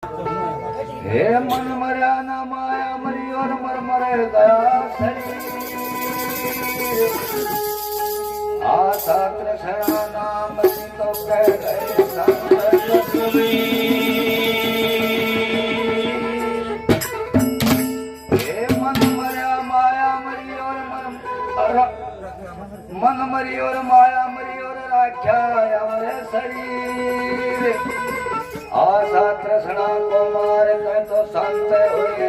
हे मन मर्या न माया मरी और मर मरे गया शरीर आशा कृष्णा नाम तो कह गए संत हे मन मर्या माया मरी और मन मरी और माया मरी और राख्या हमारे शरीर आशा तृष्णा को मार कर तो संत हुए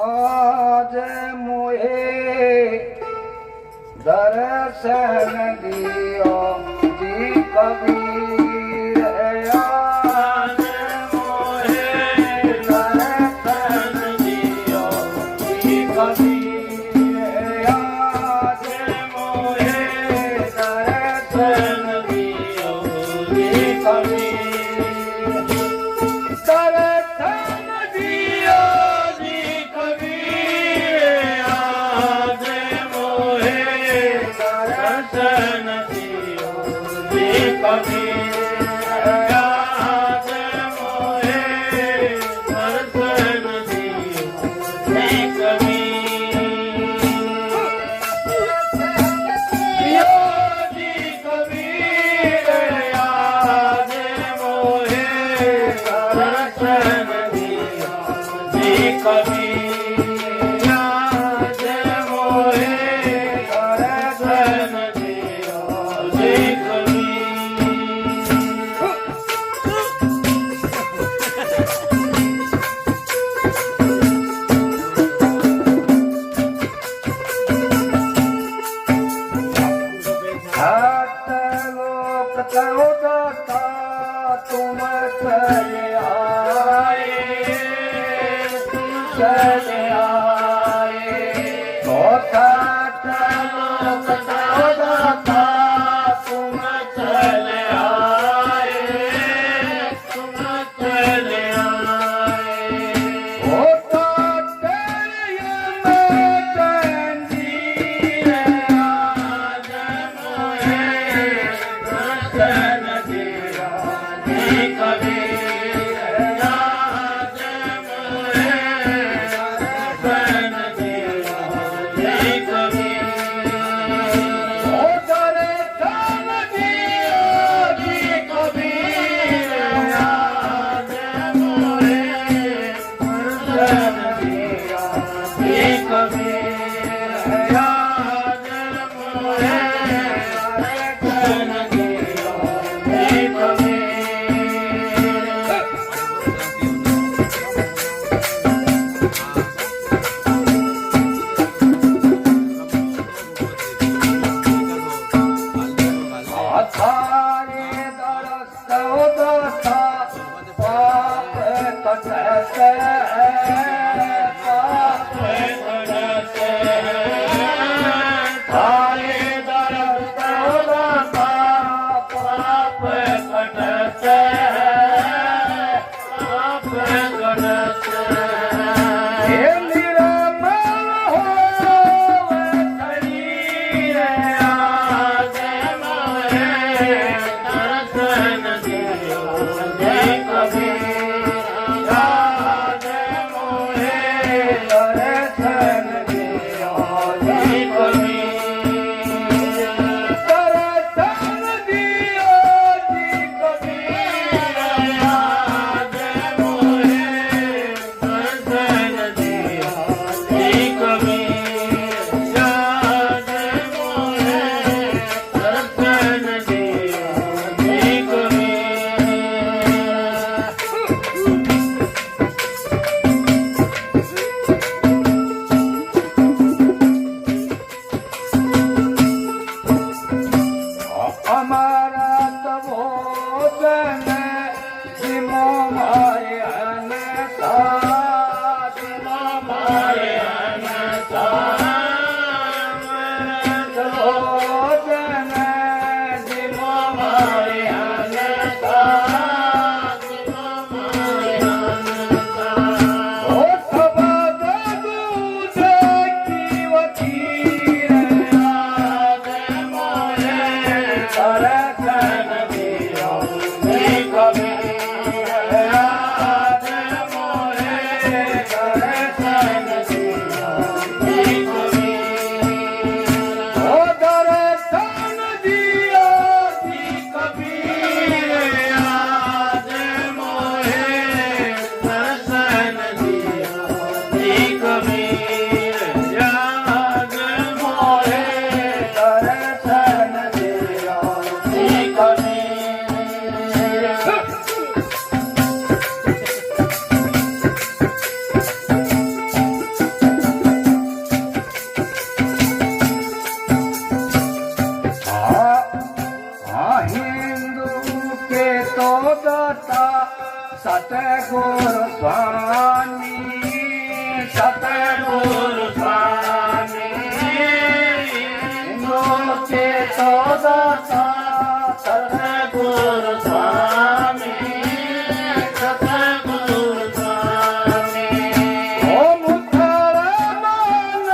आज मोहे दर्शन दियो जी कबीर आज मोहे दर्शन दियो जी कबीर तुम चले आए સતગુરુ સ્વામી સતગુરુ સ્વામી નોચે તો દાતા સતગુરુ સ્વામી સતગુરુ સ્વામી ઓ મુખર મન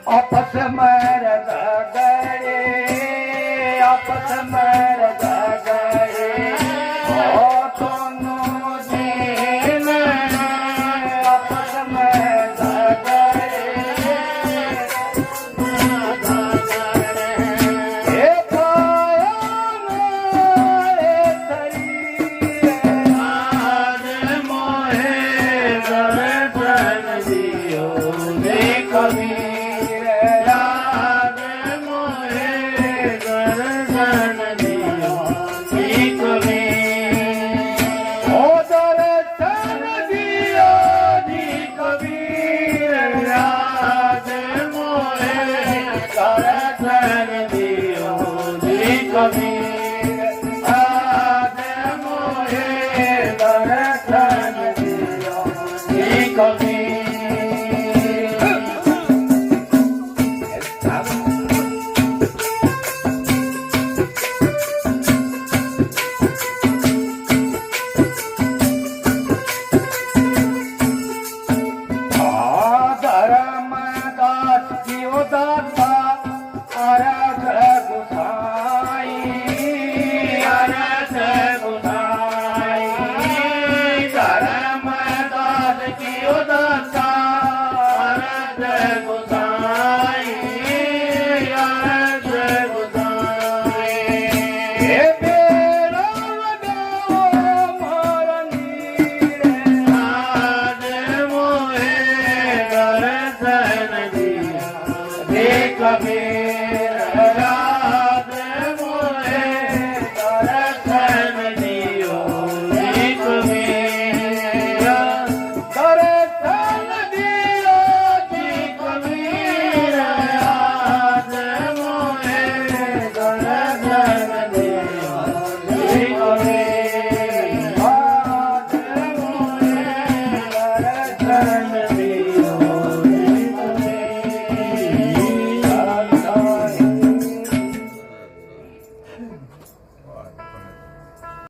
आपस में रगड़े आपस में रगड़े दोनों दिन आपस में रगड़े एक कभी कबीर आज मोहे दर्शन दियो कबीर धर्मदास जियो दाता अरग गुसाई धर्मदास जियो दाता अरग गुसाई हे बेरा लगाओ मरनी आज मोहे दर्शन दिया कभी